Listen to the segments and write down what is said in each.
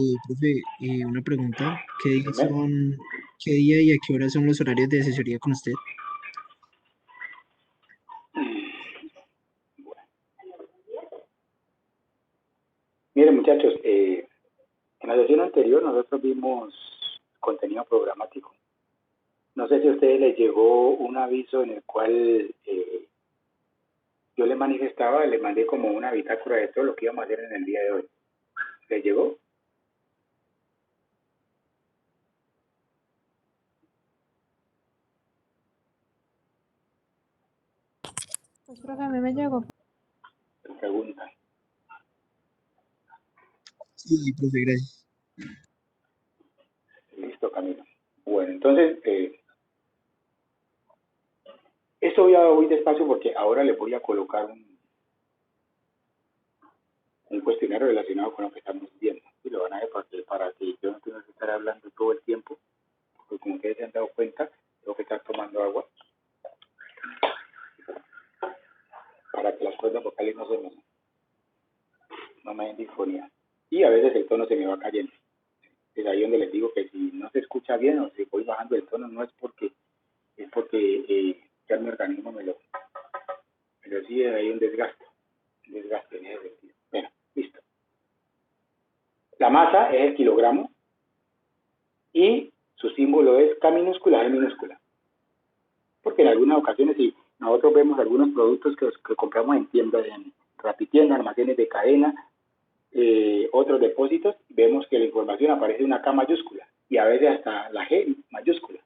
Profe, una pregunta. Dime. Qué día y a qué hora son los horarios de asesoría con usted? Miren, muchachos, en la sesión anterior nosotros vimos contenido programático. No sé si a ustedes les llegó un aviso en el cual yo les manifestaba, les mandé como una bitácora de todo lo que íbamos a hacer en el día de hoy. ¿Les llegó? Pues profe, a mí me llegó. Pregunta. Sí, profe, gracias. Listo, Camilo. Bueno, entonces, esto voy despacio porque ahora les voy a colocar un cuestionario relacionado con lo que estamos viendo. Y lo van a ver para que yo no tenga que estar hablando todo el tiempo, porque como ustedes se han dado cuenta, tengo que estar tomando agua para que las cuerdas vocales no me den disfonía. Y a veces el tono se me va cayendo. Es ahí donde les digo que si no se escucha bien o si voy bajando el tono, no es porque, ya mi organismo me lo sigue ahí un desgaste en ese sentido. Bueno, listo. La masa es el kilogramo y su símbolo es K minúscula, G minúscula. Porque en algunas ocasiones, si nosotros vemos algunos productos que compramos en tiendas, en rapitiendas, almacenes de cadena, otros depósitos, vemos que la información aparece una K mayúscula y a veces hasta la G mayúscula.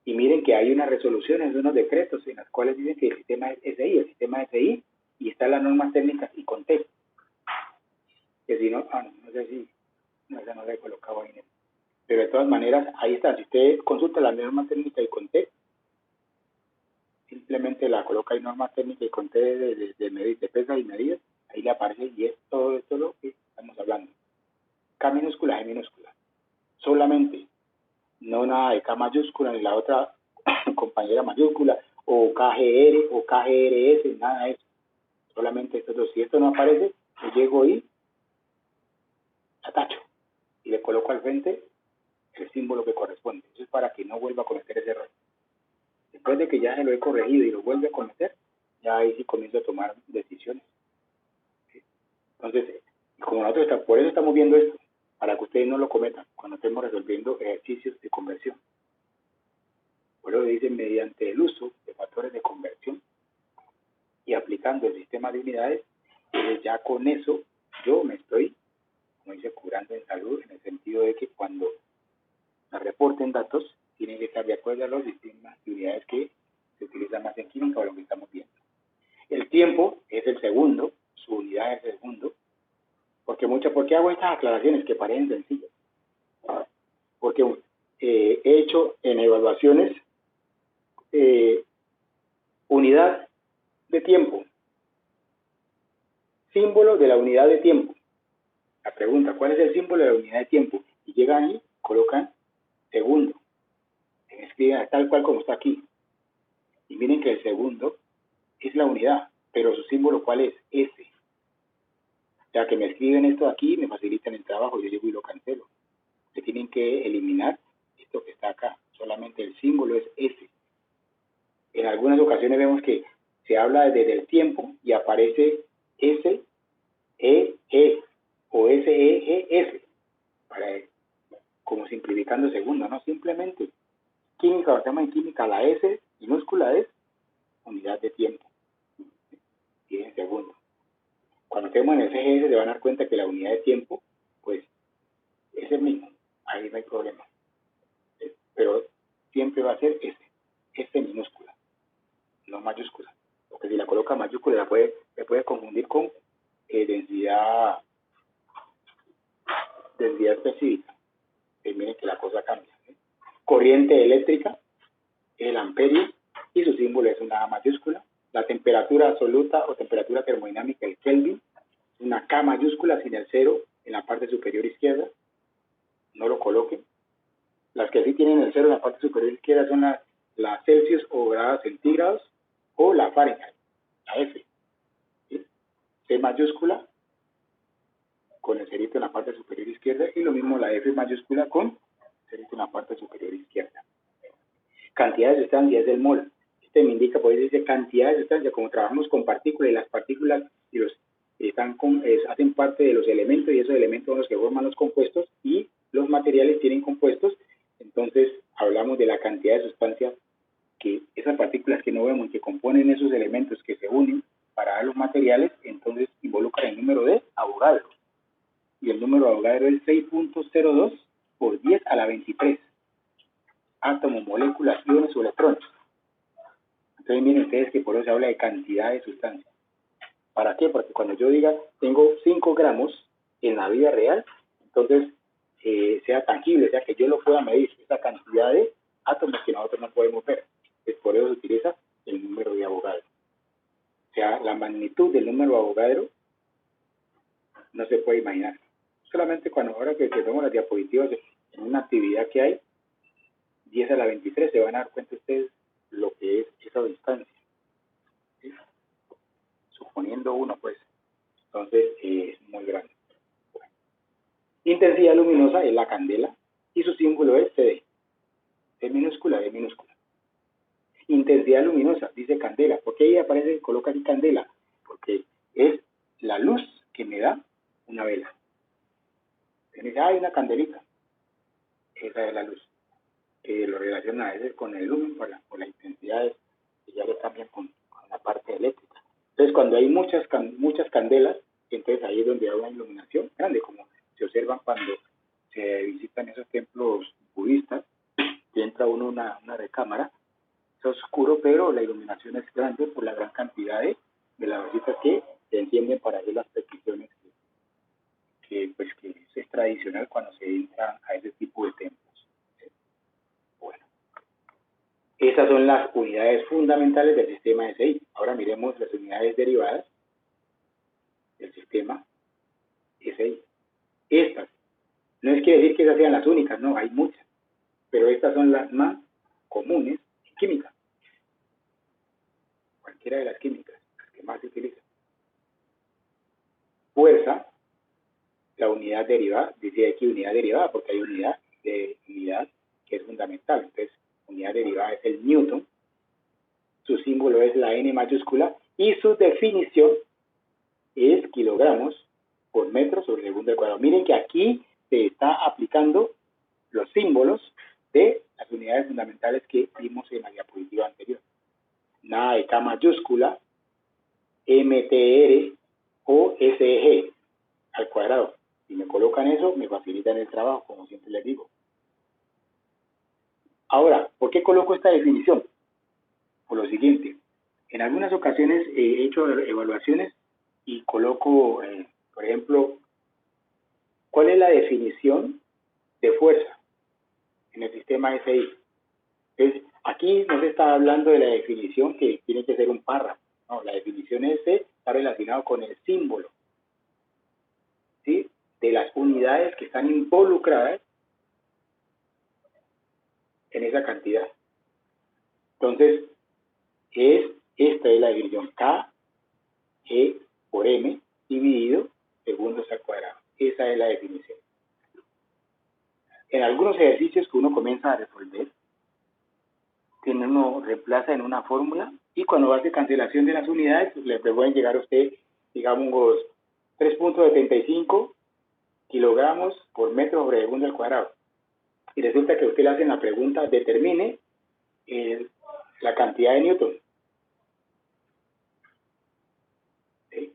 Y miren que hay unas resoluciones, unos decretos en las cuales dicen que el sistema es SI, y están las normas técnicas y contexto. Que si no, no sé si, no la he colocado ahí. Pero de todas maneras, ahí está. Si usted consulta la norma técnica y contexto, simplemente la coloca en norma técnica y contexto de pesas y medidas, ahí le aparece y es todo esto lo que estamos hablando. K minúscula, G minúscula. Solamente, no nada de K mayúscula ni la otra compañera mayúscula, o KGR o KGRS, nada de eso. Solamente estos dos. Si esto no aparece, yo llego y atacho y le coloco al frente el símbolo que corresponde. Eso es para que no vuelva a cometer ese error. Después de que ya se lo he corregido y lo vuelve a cometer, ya ahí sí comienzo a tomar decisiones. ¿Sí? Entonces, como nosotros por eso estamos viendo esto, para que ustedes no lo cometan cuando estemos resolviendo ejercicios de conversión. Por eso dicen mediante el uso de factores de conversión y aplicando el sistema de unidades, ya con eso yo me estoy, como dice, curando en salud, en el sentido de que cuando me reporten datos, tienen que estar de acuerdo a los sistemas de unidades que se utilizan más en química o lo que estamos viendo. El tiempo es el segundo, su unidad es el segundo, ¿por qué hago estas aclaraciones que parecen sencillas? Porque he hecho en evaluaciones unidad de tiempo, símbolo de la unidad de tiempo. La pregunta, ¿cuál es el símbolo de la unidad de tiempo? Y llegan ahí, colocan segundo, escriben tal cual como está aquí. Y miren que el segundo es la unidad, pero su símbolo ¿cuál es? S. O sea que me escriben esto aquí y me facilitan el trabajo, yo llego y lo cancelo. Se tienen que eliminar esto que está acá, solamente el símbolo es S. En algunas ocasiones vemos que se habla desde el tiempo y aparece S, E, E o S, E, G, S, para, como simplificando segundo, ¿no? Simplemente química, o tema en química, la S minúscula es unidad de tiempo, y en segundo. Cuando estemos en el CGS se van a dar cuenta que la unidad de tiempo, pues, es el mismo, ahí no hay problema. Pero siempre va a ser S minúscula, no mayúscula. Porque si la coloca mayúscula, se puede confundir con densidad específica. Miren que la cosa cambia. Corriente eléctrica, el amperio, y su símbolo es una A mayúscula. La temperatura absoluta o temperatura termodinámica, el Kelvin, una K mayúscula sin el cero en la parte superior izquierda. No lo coloquen. Las que sí tienen el cero en la parte superior izquierda son las Celsius o grados centígrados o la Fahrenheit, la F. ¿Sí? C mayúscula con el cerito en la parte parte superior izquierda, y lo mismo la F mayúscula con cerito en la parte superior izquierda. Cantidad de sustancia es el mol. Este me indica, pues dice cantidad de sustancia, como trabajamos con partículas, y las partículas y los hacen parte de los elementos, y esos elementos son los que forman los compuestos, y los materiales tienen compuestos. Entonces hablamos de la cantidad de sustancia, que esas partículas que no vemos, que componen esos elementos que se unen para dar los materiales, entonces involucran el número de Avogadro. Y el número de Avogadro es 6.02 por 10 a la 23. Átomos, moléculas, iones o electrones. Entonces miren ustedes que por eso se habla de cantidad de sustancia. ¿Para qué? Porque cuando yo diga tengo 5 gramos en la vida real, entonces sea tangible, sea que yo lo pueda medir, esa cantidad de átomos que nosotros no podemos ver. Pues por eso se utiliza el número de Avogadro. O sea, la magnitud del número de Avogadro no se puede imaginar. Solamente cuando ahora que vemos las diapositivas en una actividad que hay, 10 a la 23, se van a dar cuenta ustedes lo que es esa distancia. ¿Sí? Suponiendo uno, pues. Entonces, es muy grande. Bueno. Intensidad luminosa es la candela y su símbolo es CD. C minúscula, D minúscula. Intensidad luminosa, dice candela. ¿Por qué ahí aparece, coloca aquí candela? Porque es la luz que me da una vela. Dice, hay una candelita. Esa es la luz. Lo relaciona a veces con el lumen por la intensidad que ya le cambian con la parte eléctrica. Entonces, cuando hay muchas candelas, entonces ahí es donde hay una iluminación grande, como se observan cuando se visitan esos templos budistas, que entra uno una recámara, es oscuro, pero la iluminación es grande por la gran cantidad de las vejitas que se encienden para hacer las peticiones, que es tradicional cuando se entra a ese tipo de templos. Bueno, esas son las unidades fundamentales del sistema SI. Ahora miremos las unidades derivadas del sistema SI. Estas, no es quiere decir que esas sean las únicas, no, hay muchas, pero estas son las más comunes en química. Cualquiera de las químicas, las que más se utilizan. Fuerza, la unidad derivada, dice aquí unidad derivada porque hay unidad que es fundamental. Entonces, unidad derivada es el Newton, su símbolo es la N mayúscula y su definición es kilogramos por metro sobre segundo al cuadrado. Miren que aquí se está aplicando los símbolos de las unidades fundamentales que vimos en la diapositiva anterior. Nada de K mayúscula, MTR o SEG al cuadrado. Si me colocan eso, me facilitan el trabajo, como siempre les digo. Ahora, ¿por qué coloco esta definición? Por lo siguiente. En algunas ocasiones he hecho evaluaciones y coloco, por ejemplo, ¿cuál es la definición de fuerza en el sistema SI? Entonces, aquí no se está hablando de la definición que tiene que ser un párrafo. No, la definición está relacionada con el símbolo, ¿sí?, de las unidades que están involucradas en esa cantidad. Entonces, esta es la definición K, E por M dividido segundos al cuadrado. Esa es la definición. En algunos ejercicios que uno comienza a resolver, uno reemplaza en una fórmula y cuando hace cancelación de las unidades, le pueden llegar a usted, digamos, 3.75 kilogramos por metro sobre segundo al cuadrado. Y resulta que usted le hace la pregunta, determine la cantidad de Newton. ¿Sí?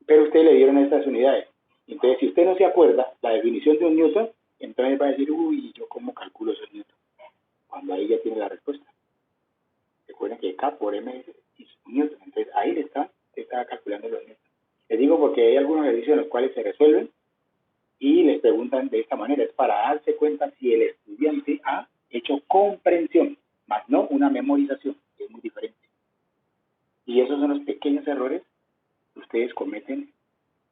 Pero usted le dieron estas unidades. Entonces, si usted no se acuerda la definición de un Newton, entonces va a decir, uy, ¿yo cómo calculo esos Newton? Cuando ahí ya tiene la respuesta. Recuerden que K por M es Newton. Entonces, ahí le está calculando los Newton. Les digo porque hay algunos ejercicios en los cuales se resuelven y les preguntan de esta manera. Es para darse cuenta si el estudiante ha hecho comprensión, más no una memorización, que es muy diferente. Y esos son los pequeños errores que ustedes cometen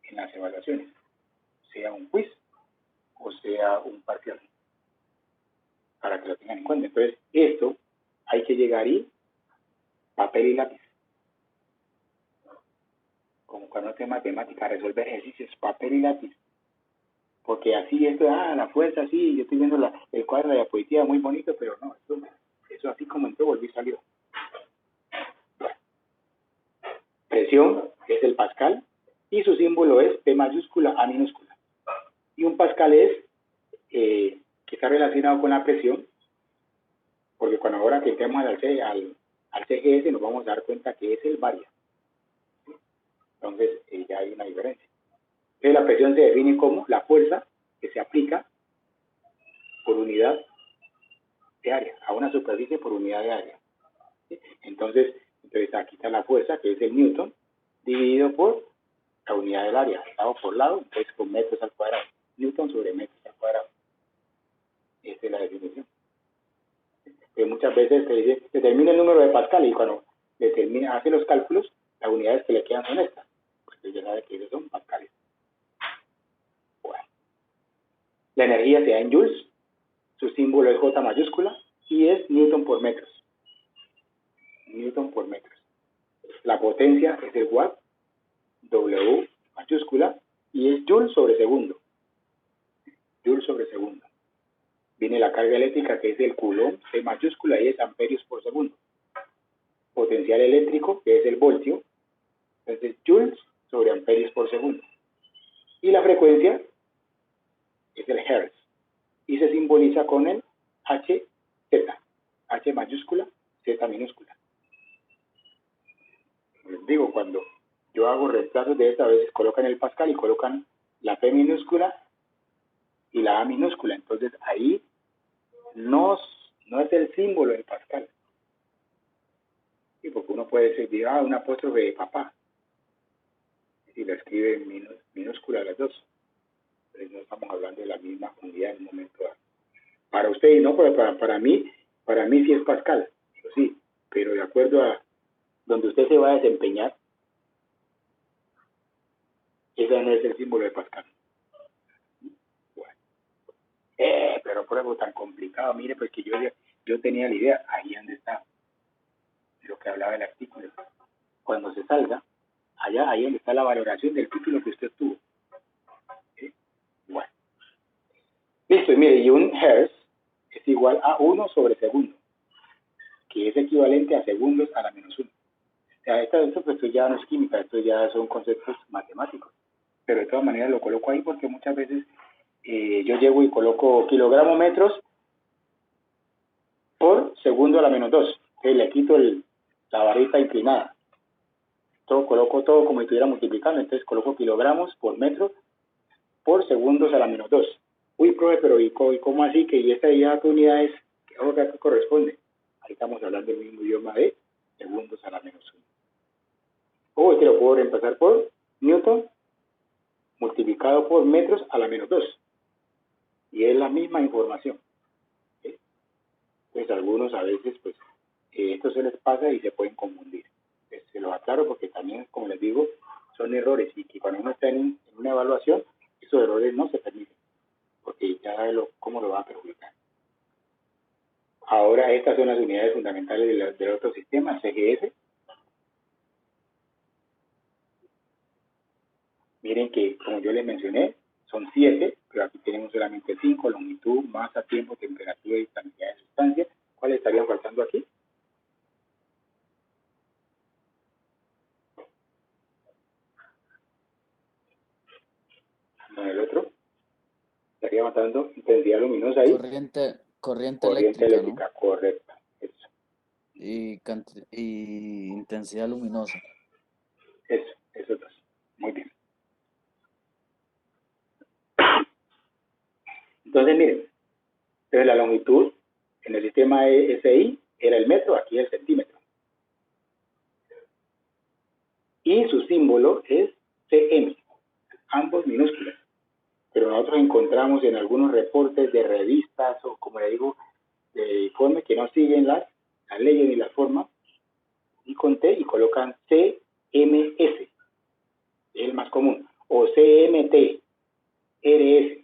en las evaluaciones, sea un quiz o sea un parcial, para que lo tengan en cuenta. Entonces, esto hay que llegar y papel y lápiz. Como cuando hace matemática, resolver ejercicios, papel y lápiz. Porque así esto, la fuerza, sí, yo estoy viendo el cuadro de la diapositiva muy bonito, pero no, eso así como entró, volvió y salió. Bueno, presión es el pascal y su símbolo es P mayúscula, A minúscula. Y un pascal es, que está relacionado con la presión, porque cuando ahora que entremos al CGS nos vamos a dar cuenta que es el varia. Entonces, ya hay una diferencia. Entonces, la presión se define como la fuerza que se aplica por unidad de área, a una superficie por unidad de área. ¿Sí? Entonces aquí está la fuerza, que es el newton, dividido por la unidad del área, lado por lado, entonces con metros al cuadrado. Newton sobre metros al cuadrado. Esta es la definición. Que muchas veces te dice, determina el número de Pascal, y cuando hace los cálculos, las unidades que le quedan son estas. Porque ya sabe que esos son pascales. Bueno. La energía se da en joules, su símbolo es J mayúscula, y es Newton por metros. Newton por metros. La potencia es el watt, W mayúscula, y es Joule sobre segundo. Joule sobre segundo. Viene la carga eléctrica, que es el Coulomb, C mayúscula, y es amperios por segundo. Potencial eléctrico, que es el voltio, entonces joules sobre amperios por segundo. Y la frecuencia es el hertz, y se simboliza con el HZ, H mayúscula, Z minúscula. Les digo, cuando yo hago reemplazos de esta, a veces colocan el pascal y colocan la P minúscula y la A minúscula. Entonces ahí no es el símbolo del pascal. Sí, porque uno puede decir, un apóstrofe de papá. Si lo escribe en minúscula las dos. Entonces no estamos hablando de la misma unidad en un momento dado. Para usted y no, para mí sí es pascal, sí, pero de acuerdo a donde usted se va a desempeñar, ese no es el símbolo de pascal. Bueno. Pero por algo tan complicado, mire, pues que yo tenía la idea, ahí donde está lo que hablaba el artículo. Cuando se salga, ahí donde está la valoración del título que usted tuvo. ¿Sí? Bueno. Listo, y mire, y un hertz es igual a 1 sobre segundo, que es equivalente a segundos a la menos 1. O sea, esto pues ya no es química, esto ya son conceptos matemáticos. Pero de todas maneras lo coloco ahí porque muchas veces yo llego y coloco kilogramos metros por segundo a la menos 2. Entonces le quito la barrita inclinada. Coloco todo como si estuviera multiplicando. Entonces coloco kilogramos por metro por segundos a la menos 2. Uy, profe, pero ¿y cómo así? ¿Y esta unidad es qué corresponde? Ahí estamos hablando del mismo idioma de segundos a la menos 1. O este lo puedo reemplazar por Newton multiplicado por metros a la menos 2. Y es la misma información. ¿Sí? Entonces algunos a veces, pues, esto se les pasa y se pueden confundir. Entonces, se los aclaro porque también, como les digo, son errores y que cuando uno está en una evaluación, esos errores no se permiten, porque ya sabe cómo lo va a perjudicar. Ahora, estas son las unidades fundamentales del otro sistema, el CGS. Miren que, como yo les mencioné, son 7, pero aquí tenemos solamente 5, longitud, masa, tiempo, temperatura y cantidad de sustancia. ¿Cuáles estarían faltando aquí? ¿En el otro? Estaría faltando intensidad luminosa ahí. Corriente eléctrica, ¿no? Correcta. Eso. Y intensidad luminosa. Eso dos. Muy bien. Entonces, miren, entonces la longitud en el sistema SI era el metro, aquí el centímetro. Y su símbolo es CM, ambos minúsculas. Pero nosotros encontramos en algunos reportes de revistas o, como le digo, de informes que no siguen las leyes ni las formas, y con T y colocan CMS, es el más común, o CMT, RS,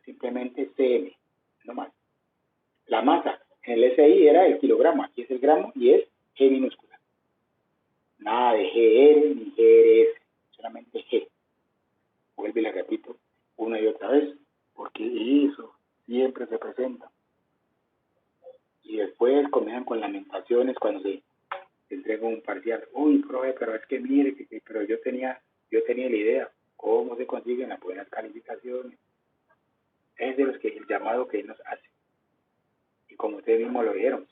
simplemente CM, no más. La masa en el SI era el kilogramo, aquí es el gramo y es G minúscula. Nada de GR ni GRS, solamente G. vuelvo y le repito una y otra vez, porque eso siempre se presenta. Y después comienzan con lamentaciones cuando se entrega un parcial. Uy, profe, pero es que mire, pero yo tenía la idea. ¿Cómo se consiguen las buenas calificaciones? Es de los que el llamado que él nos hace. Y como ustedes mismos lo vieron,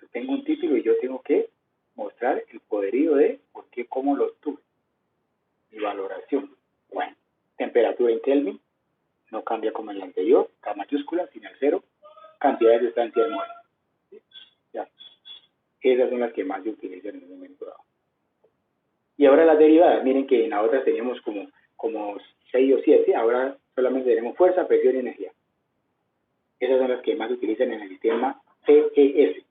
yo tengo un título y yo tengo que mostrar el poderío de por qué, cómo lo obtuve. Y valoración. Bueno, temperatura en Kelvin, no cambia como en el anterior, K mayúscula, sin el cero, cantidad de sustancia en mol. Ya. Esas son las que más se utilizan en el momento dado. Y ahora las derivadas, miren que en la otra teníamos como 6 o 7, ahora solamente tenemos fuerza, presión y energía. Esas son las que más se utilizan en el sistema CES.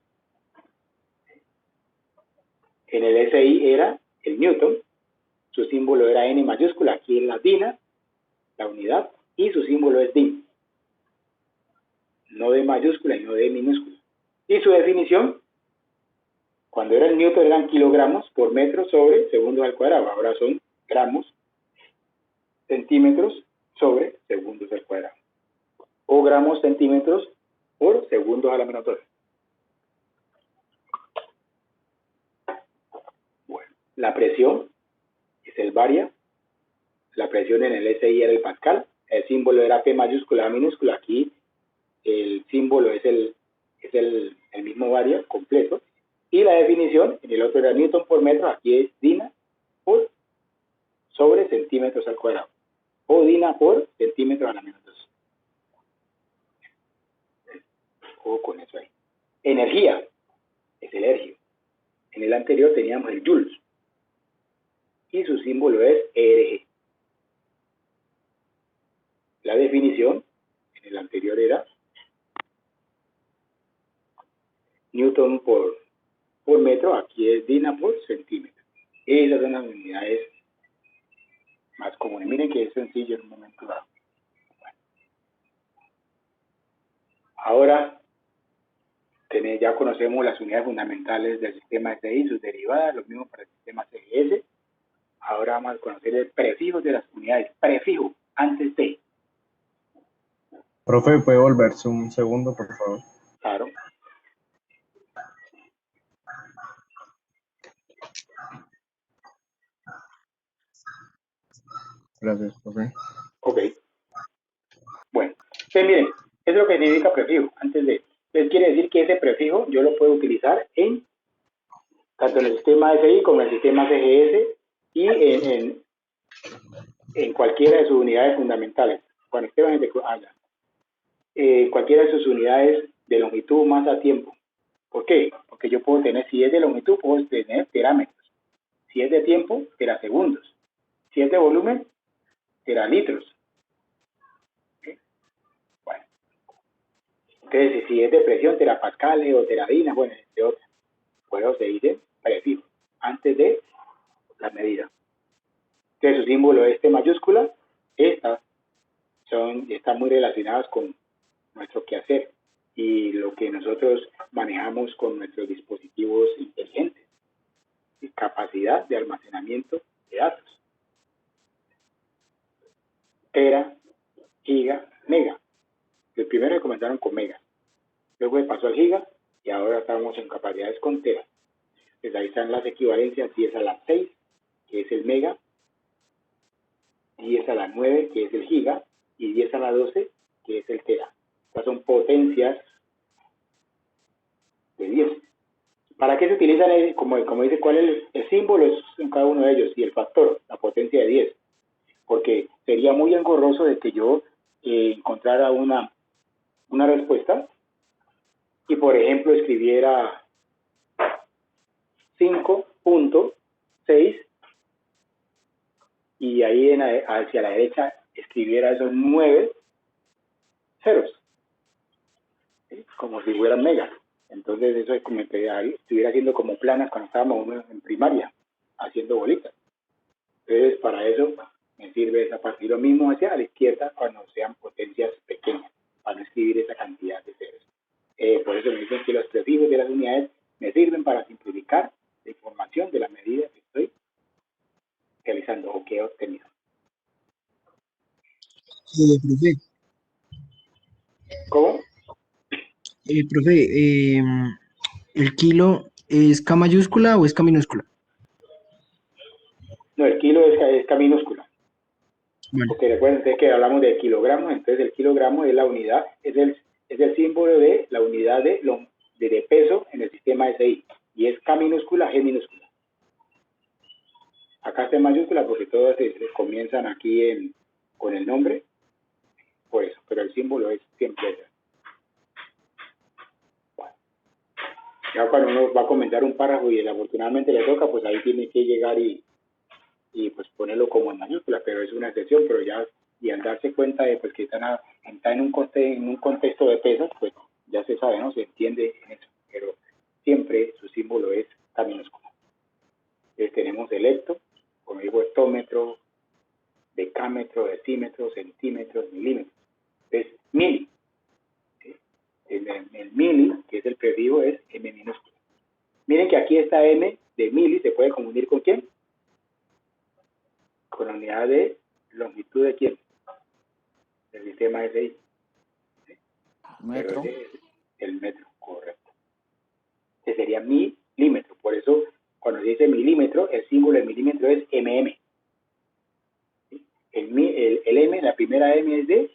En el SI era el Newton, su símbolo era N mayúscula, aquí es la DINA, la unidad, y su símbolo es DIN. No D mayúscula y no D minúscula. Y su definición, cuando era el Newton eran kilogramos por metro sobre segundos al cuadrado, ahora son gramos, centímetros sobre segundos al cuadrado. O gramos, centímetros por segundos a la menos 2. Bueno, la presión es el baria. La presión en el SI era el pascal. El símbolo era P mayúscula, A minúscula. Aquí el símbolo es el mismo baria completo. Y la definición en el otro era Newton por metro. Aquí es Dina por sobre centímetros al cuadrado. O Dina por centímetro a la menos 2. Ojo con eso ahí. Energía es el ergio. En el anterior teníamos el joules. Y su símbolo es ERG. La definición en el anterior era Newton por metro, aquí es Dina por centímetro. Esas son las unidades más comunes. Miren que es sencillo en un momento dado. Bueno. Ahora ya conocemos las unidades fundamentales del sistema SI, sus derivadas, lo mismo para el sistema CGS. Ahora vamos a conocer el prefijo de las unidades. Prefijo, antes de. Profe, ¿puede volverse un segundo, por favor? Claro. Gracias, profe. Ok. Bueno, entonces miren, eso es lo que significa prefijo, antes de. Entonces quiere decir que ese prefijo yo lo puedo utilizar tanto en el sistema SI como en el sistema CGS y en cualquiera de sus unidades fundamentales. Juan Esteban cualquiera de sus unidades de longitud, masa, tiempo. ¿Por qué? Porque yo puedo tener, si es de longitud, puedo tener terámetros. Si es de tiempo, terasegundos. Si es de volumen, teralitros. ¿Okay? Bueno. Entonces, si es de presión, terapascales o teradina, bueno, de otras. Bueno, se dice prefijo, antes de la medida. Entonces, su símbolo es T mayúscula. Estas están muy relacionadas con nuestro quehacer y lo que nosotros manejamos con nuestros dispositivos inteligentes y capacidad de almacenamiento de datos. Tera, giga, mega. El primero comenzaron con mega, luego se pasó al giga y ahora estamos en capacidades con tera. Pues ahí están las equivalencias 10 a la 6, que es el mega, 10 a la 9, que es el giga, y 10 a la 12, que es el tera. Estas son potencias de 10. ¿Para qué se utilizan? Como dice, ¿cuál es el símbolo en cada uno de ellos? Y el factor, la potencia de 10. Porque sería muy engorroso de que yo encontrara una respuesta y, por ejemplo, escribiera 5.6 y ahí hacia la derecha escribiera esos 9 ceros, ¿sí? Como si fueran megas. Entonces eso es como estuviera haciendo como planas cuando estábamos en primaria, haciendo bolitas. Entonces para eso me sirve esa parte. Y lo mismo hacia la izquierda cuando sean potencias pequeñas, para no escribir esa cantidad de ceros. Por eso me dicen que los prefijos de las unidades me sirven para simplificar la información de la medida que estoy realizando o que he obtenido. Profe, ¿Cómo? profe, ¿el kilo es K mayúscula o es K minúscula? No, el kilo es K minúscula. Bueno, Porque recuerden que hablamos de kilogramos, entonces el kilogramo es la unidad, es el símbolo de la unidad de peso en el sistema SI. Y es K minúscula, G minúscula. Acá está en mayúscula porque todas se comienzan aquí con el nombre, por eso, pero el símbolo es siempre ese. Bueno, ya cuando uno va a comentar un párrafo y desafortunadamente le toca, pues ahí tiene que llegar y pues ponerlo como en mayúscula, pero es una excepción, pero ya, y al darse cuenta de pues que está en un contexto de pesas, pues ya se sabe, ¿no? Se entiende en eso, pero siempre su símbolo es K minúscula. Entonces tenemos el hecto, como digo, hectómetro, decámetro, decímetro, centímetros, milímetros. Entonces, mili. ¿Sí? El mili, que es el prefijo, es M minúscula. Miren que aquí esta M de mili se puede confundir con ¿quién? Con la unidad de longitud de ¿quién? Del sistema SI. ¿Sí? Metro. Pero es el metro, correcto. Que sería milímetro. Por eso, cuando se dice milímetro, el símbolo de milímetro es mm. ¿Sí? El M, la primera M es de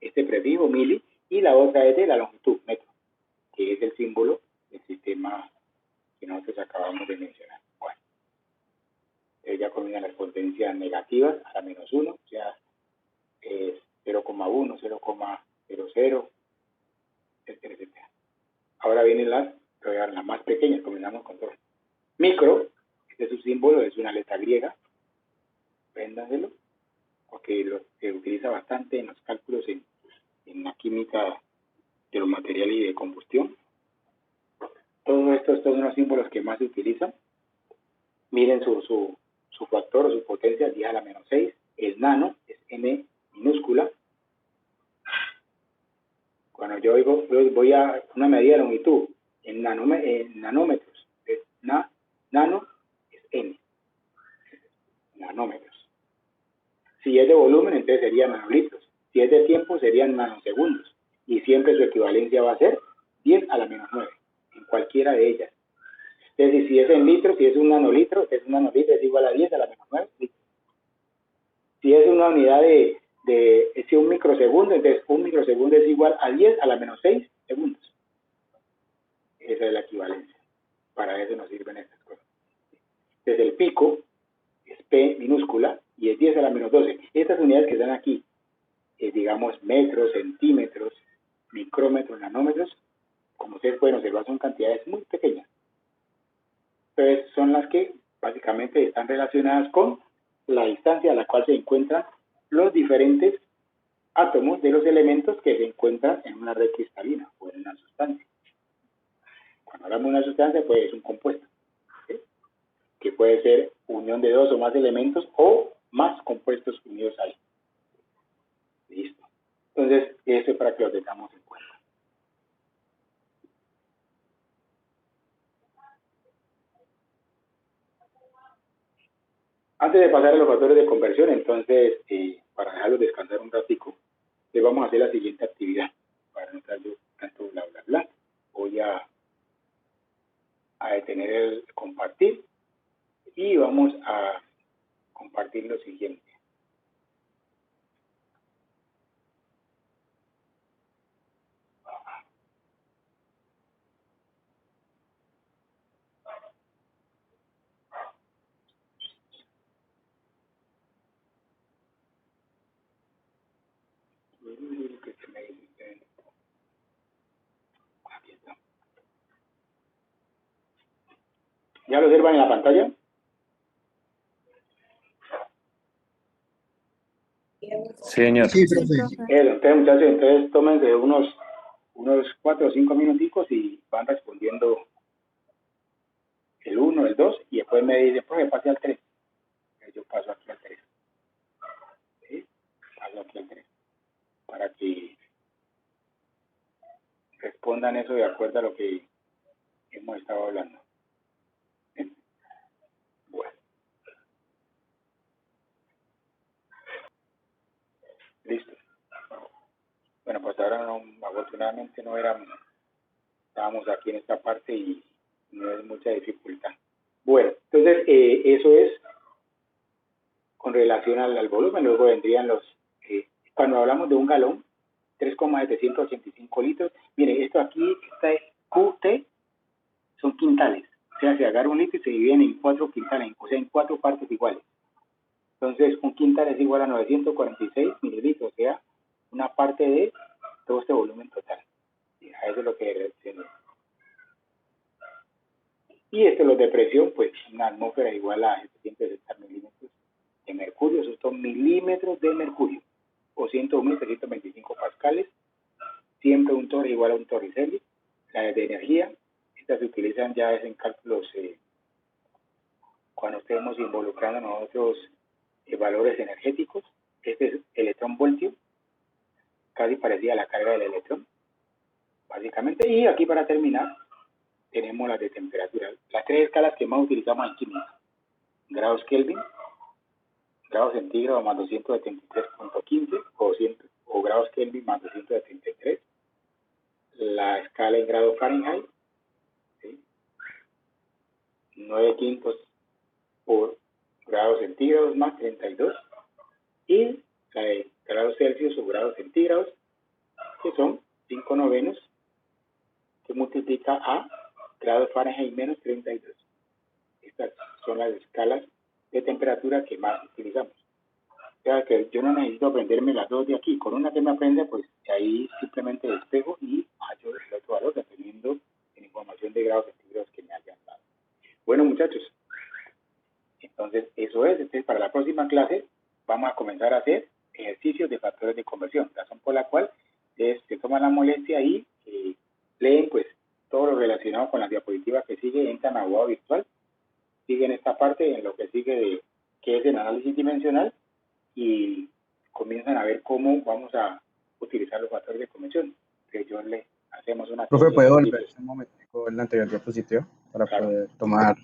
este prefijo mili y la otra es de la longitud, metro, que es el símbolo del sistema que nosotros acabamos de mencionar. Bueno, ya comienzan las potencias negativas a la -1, o sea, 0,1, 0,00, etcétera, etcétera. Ahora vienen las más pequeñas, comenzamos con todo. Micro, este es su símbolo, es una letra griega, apréndanselo, porque se utiliza bastante en los cálculos en la química de los materiales y de combustión. Todos estos son los símbolos que más se utilizan. Miren su factor o su potencia, 10 a la -6. El nano es N minúscula. Cuando yo voy a una medida de longitud en nanómetros, nano es N, nanómetros. Si es de volumen, entonces serían nanolitros. Si es de tiempo, serían nanosegundos. Y siempre su equivalencia va a ser 10 a la -9, en cualquiera de ellas. Entonces, si es en litros, si es un nanolitro es igual a 10 a la -9 litros. Si es una unidad si un microsegundo, entonces un microsegundo es igual a 10 a la -6 segundos. Esa es la equivalencia. Para eso nos sirven estas cosas. Entonces el pico es P minúscula y es 10 a la -12. Estas unidades que están aquí, digamos metros, centímetros, micrómetros, nanómetros, como ustedes pueden observar, son cantidades muy pequeñas. Entonces son las que básicamente están relacionadas con la distancia a la cual se encuentran los diferentes átomos de los elementos que se encuentran en una red cristalina o en una sustancia. Cuando hablamos de una sustancia, pues es un compuesto, ¿sí? Que puede ser unión de dos o más elementos o más compuestos unidos ahí. Listo. Entonces, eso es para que lo tengamos en cuenta. Antes de pasar a los factores de conversión, entonces, para dejarlos descansar un ratico, les vamos a hacer la siguiente actividad, para no estar yo tanto bla, bla, bla. Voy a detener el compartir y vamos a compartir lo siguiente. Aquí está. ¿Ya lo observan en la pantalla? Sí, señor. sí, Sí, profe. profe. Entonces, muchachos, entonces tómense unos 4 o 5 minuticos y van respondiendo el 1, el 2, y después me dicen, profe, pase al 3. Yo paso aquí al 3. ¿Sí? Paso aquí al 3. Para que respondan eso de acuerdo a lo que hemos estado hablando. ¿Sí? Bueno, listo. Bueno, pues ahora no, afortunadamente no estábamos aquí en esta parte y no es mucha dificultad. Bueno, entonces eso es con relación al volumen. Luego vendrían cuando hablamos de un galón, 3,785 litros. Mire, esto aquí, esta es QT, son quintales. O sea, se agarra un litro y se dividen en 4 quintales, o sea, en 4 partes iguales. Entonces, un quintal es igual a 946 mililitros, o sea, una parte de todo este volumen total. A eso es lo que tenemos. Y los de presión, pues una atmósfera igual a 760 milímetros de mercurio, esos son milímetros de mercurio, o 101.325 pascales, siempre un torre igual a un torricelli. Las de energía, estas se utilizan ya en cálculos cuando estemos involucrando nosotros valores energéticos. Este es electrón voltio, casi parecida a la carga del electrón, básicamente. Y aquí para terminar, tenemos las de temperatura. Las 3 escalas que más utilizamos en química: grados Kelvin, grados centígrados más 273.15 o grados Kelvin más 273. La escala en grados Fahrenheit, ¿sí? 9 quintos por grados centígrados más 32. Y la de grados Celsius o grados centígrados, que son 5 novenos, que multiplica a grados Fahrenheit menos 32. Estas son las escalas de temperatura que más utilizamos. O sea que yo no necesito aprenderme las dos de aquí. Con una que me aprenda, pues ahí simplemente despejo y hallo el otro valor dependiendo de la información de grados centígrados que me hayan dado. Bueno, muchachos, entonces eso es. Entonces, para la próxima clase vamos a comenzar a hacer ejercicios de factores de conversión, razón por la cual se toman la molestia y leen pues todo lo relacionado con la diapositiva que sigue, entran a Abogado Virtual, siguen esta parte en lo que sigue de qué es el análisis dimensional y comienzan a ver cómo vamos a utilizar los factores de conversión. Que yo le hacemos una... Profe, ¿puede volver un momentico en la anterior diapositiva para claro. poder tomar